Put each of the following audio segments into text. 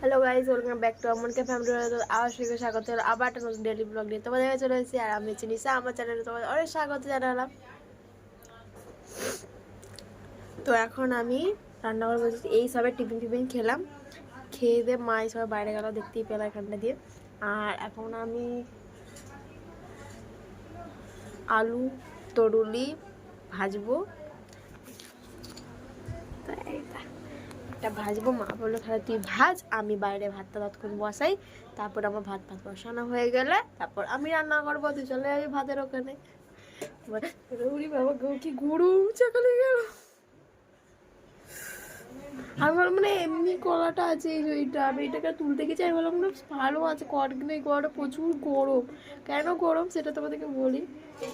Hello guys, welcome back to আমনকে family. আবার সবাইকে স্বাগত হলো আবার একটা নতুন ডেইলি ব্লগ নিয়ে তোমাদের কাছে চলে এসেছি। আর আমি চিনিসা, আমার চ্যানেলে তোমাদের অনেক স্বাগত জানালাম। তো এখন আমি রান্নাঘর বসেছি, এই সবে টিফিন খেলাম, খেয়ে দিয়ে মা সবাই বাইরে গেল, দেখতেই পেলাম এখানটা দিয়ে। আর এখন আমি আলু তরুলি ভাজবো। তো এটা ভাজবো, মা বললো তাহলে তুই ভাজ, আমি বাইরে ভাতটা তৎক্ষণ বসাই, তারপর আমার ভাত বসানো হয়ে গেলে তারপর আমি রান্না করবো। তুই চলে যাবি ভাতের ওখানে। বাবা গো, কি গরম সকালে গেল। আমি বললাম মানে এমনি কলাটা আছে, এইটা আমি এটাকে তুলতে গেছি, আমি বললাম না ভালো আছে, কট নেই, কলাটা প্রচুর গরম। কেন গরম সেটা তোমাদেরকে বলি।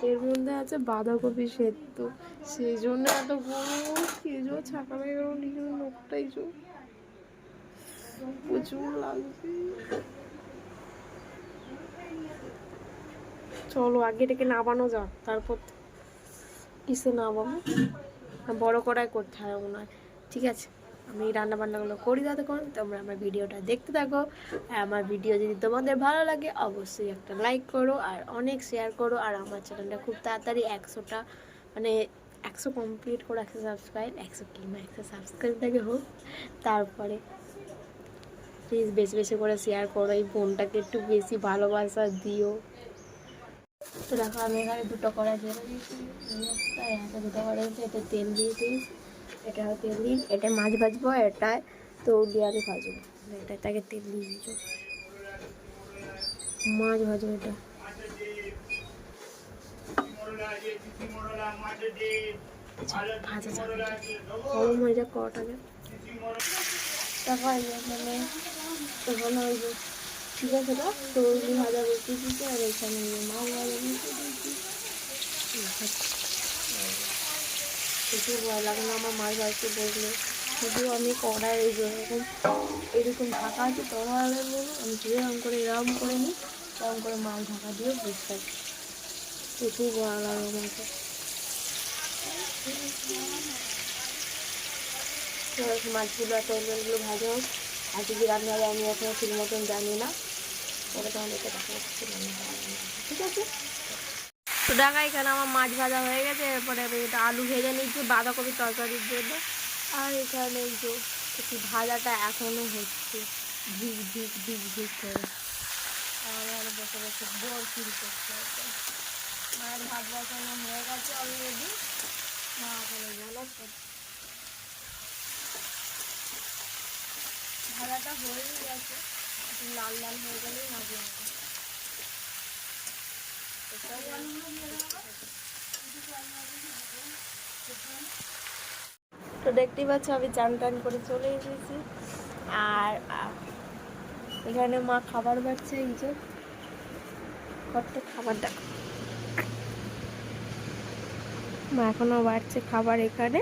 এর মধ্যে আছে বাঁধাকপি সেদ্ধ, সেই জন্য এত গরম। খেয়েছো ছাকা লেগে গেল, নিজের নখটাই প্রচুর লাগছে। চলো আগে এটাকে নামানো যাক, তারপর কিসে নামাবো, বড় কড়াই করতে হয় মনে হয়। ঠিক আছে, আমি রান্না বান্নাগুলো করি ততক্ষণ তোমরা আমার ভিডিওটা দেখতে থাকো। আর আমার ভিডিও যদি তোমাদের ভালো লাগে অবশ্যই একটা লাইক করো আর অনেক শেয়ার করো। আর আমার চ্যানেলটা খুব তাড়াতাড়ি 100টা মানে 100 কমপ্লিট করো, 100 সাবস্ক্রাইব থেকে হোক। তারপরে প্লিজ বেশি বেশি করে শেয়ার করো, এই বোনটাকে একটু বেশি ভালোবাসা দিও। তো দেখো আমি এখানে দুটো কড়াই দিয়ে দিয়েছি, দুটো কড়াই দিয়েছি, এটা তেল দিয়ে দিয়েছি, এটা তেল দিই, এটা মাছ ভাজবো, এটায় তরুলি আলু ভাজবো, এটা তাকে তেল দিয়ে দিয়েছি, মাছ ভাজবো। এটা ভাজা গরম হয়ে যাক কড়াটাকে। তারপর মানে তখন ওই যে ঠিক আছে না, তরুলি ভাজা বসিয়ে দিয়েছি, আর এখানে মাছ ভাজা বসিয়ে দিয়েছি। প্রচুর ভয় লাগে না আমার মাছ ভাজতে বসলে, শুধু আমি কড়াই এরকম ঢাকা আছে তরোয়ালের মতো, আমি যেরকম করে এরকম করে নিই, এরকম করে মাছ ঢাকা দিয়ে বসে থাকি। প্রচুর ভয় লাগে আমাকে। মাছগুলো আর তরকারিগুলো ভাজা হোক, আর যদি রান্না হবে আমি এখনো ঠিক মতন জানি না, পরে তোমাদেরকে দেখা যাচ্ছে ঠিক আছে। তো দেখা এখানে আমার মাছ ভাজা হয়ে গেছে, এরপরে আমি এটা আলু ভেজে নিচ্ছি বাঁধাকপির তরকারির জন্য। আর এখানে এই যে একটু ভাজাটা এখনো হচ্ছে, ঝিক করে। আর বসে বসে বোর ফিল করতে হচ্ছে। মায়ের ভাত বসানো হয়ে গেছে অলরেডি, মা ওখানে গেল। ভাজাটা হয়েই গেছে, একটু লাল লাল হয়ে গেলেই নামিয়ে নেবো। তো দেখতেই পাচ্ছ আমি চান টান করে চলে এসেছি। আর এখানে মা খাবার বাড়ছে, এই যে কত খাবার দেখো, মা এখনো বাড়ছে খাবার এখানে।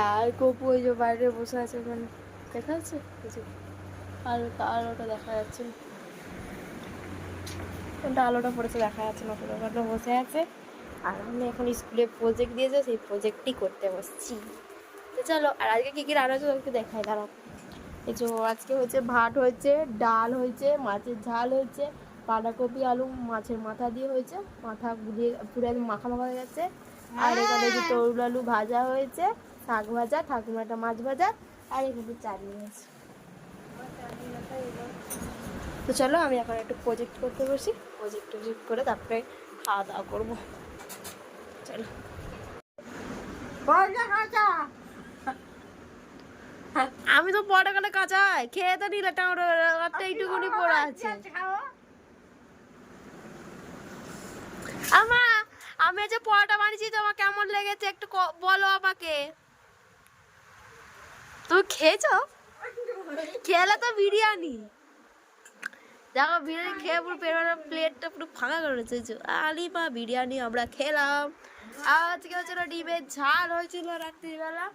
আর গপু ওই যে বাইরে বসে আছে, ওখানে দেখা যাচ্ছে আলোটা দেখা যাচ্ছে, কোনটা আলোটা পড়েছে দেখা যাচ্ছে না, ওখানে বসে আছে। আর আমি এখন স্কুলে প্রজেক্ট দিয়েছে, সেই প্রজেক্টই করতে বসছি। তো চলো, আর আজকে কী কী রান্না হচ্ছে তোমাকে দেখাই, দাঁড়াও। এই যে আজকে হচ্ছে ভাত হয়েছে, ডাল হয়েছে, মাছের ঝাল হয়েছে, বাঁধাকপি আলু মাছের মাথা দিয়ে হয়েছে, মাথা দিয়ে পুরো একদম মাখা হয়ে গেছে। আর এখানে যে তরুল আলু ভাজা হয়েছে, শাক ভাজা, ঠাকুমাটা মাছ ভাজা, আর এখানে চাটনি হয়েছে। তো চলো আমি এখন একটু প্রজেক্ট করতে বসি, প্রজেক্ট করে তারপরে খাওয়া দাওয়া করবো। চলো। আমি তো পরে গেলে কাঁচাই খেয়ে তো নিলে, এইটুকুনি পড়ে আছে। আমা আমি যে পরোটা বানিয়েছি তোমার কেমন লেগেছে একটু বলো আমাকে। তুমি খেয়েছো? খেলে তো বিরিয়ানি, দেখো বিরিয়ানি খেয়ে পুরো প্লেটটা পুরো ফাঁকা করে রেখেছো। আলিমা বিরিয়ানি আমরা খেলাম। আজকে হচ্ছিল ডিমের ঝাল হয়েছিল রাত্রিবেলা,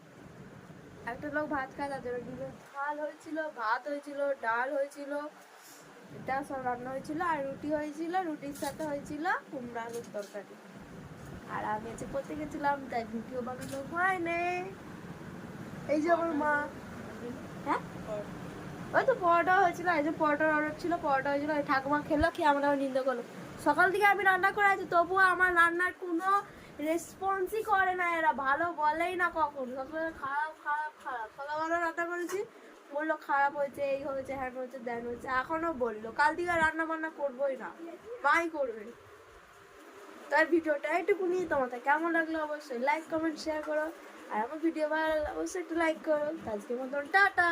একটা লোক ভাত খায় তার জন্য ডিমের ঝাল হয়েছিল, ভাত হয়েছিল, ডাল হয়েছিল, এটা সব রান্না হয়েছিল। আর রুটি হয়েছিল, রুটির সাথে হয়েছিল কুমড়া আলুর তরকারি। আর আমি যে করতে গেছিলাম তাই ভিডিও বানানো হয়নি। এই যে আমার মা, হ্যাঁ ওই তো পরোটা হয়েছিল, এই যে পরোটার অর্ডার ছিল, পরোটা হয়েছিল, ওই ঠাকুমা খেলো, খেয়ে আমাকে আবার নিন্দা করলো। সকাল থেকে আমি রান্না করে আছি, তবুও আমার রান্নার কোনো রেসপন্সই করে না এরা, ভালো বলেই না কখন, সবসময় খারাপ খারাপ খারাপ। সকালবেলা রান্না করেছি, বললো খারাপ হয়েছে, এই হয়েছে, হ্যান হয়েছে, দেন হয়েছে, এখনো বললো। কাল থেকে রান্না বান্না করবোই না, মাই করবে। তার ভিডিওটা এইটুকুনি, তোমাদের কেমন লাগলো অবশ্যই লাইক কমেন্ট শেয়ার করো, আর আমার ভিডিও ভালো লাগলে অবশ্যই একটু লাইক করো। আজকের মতন টাটা।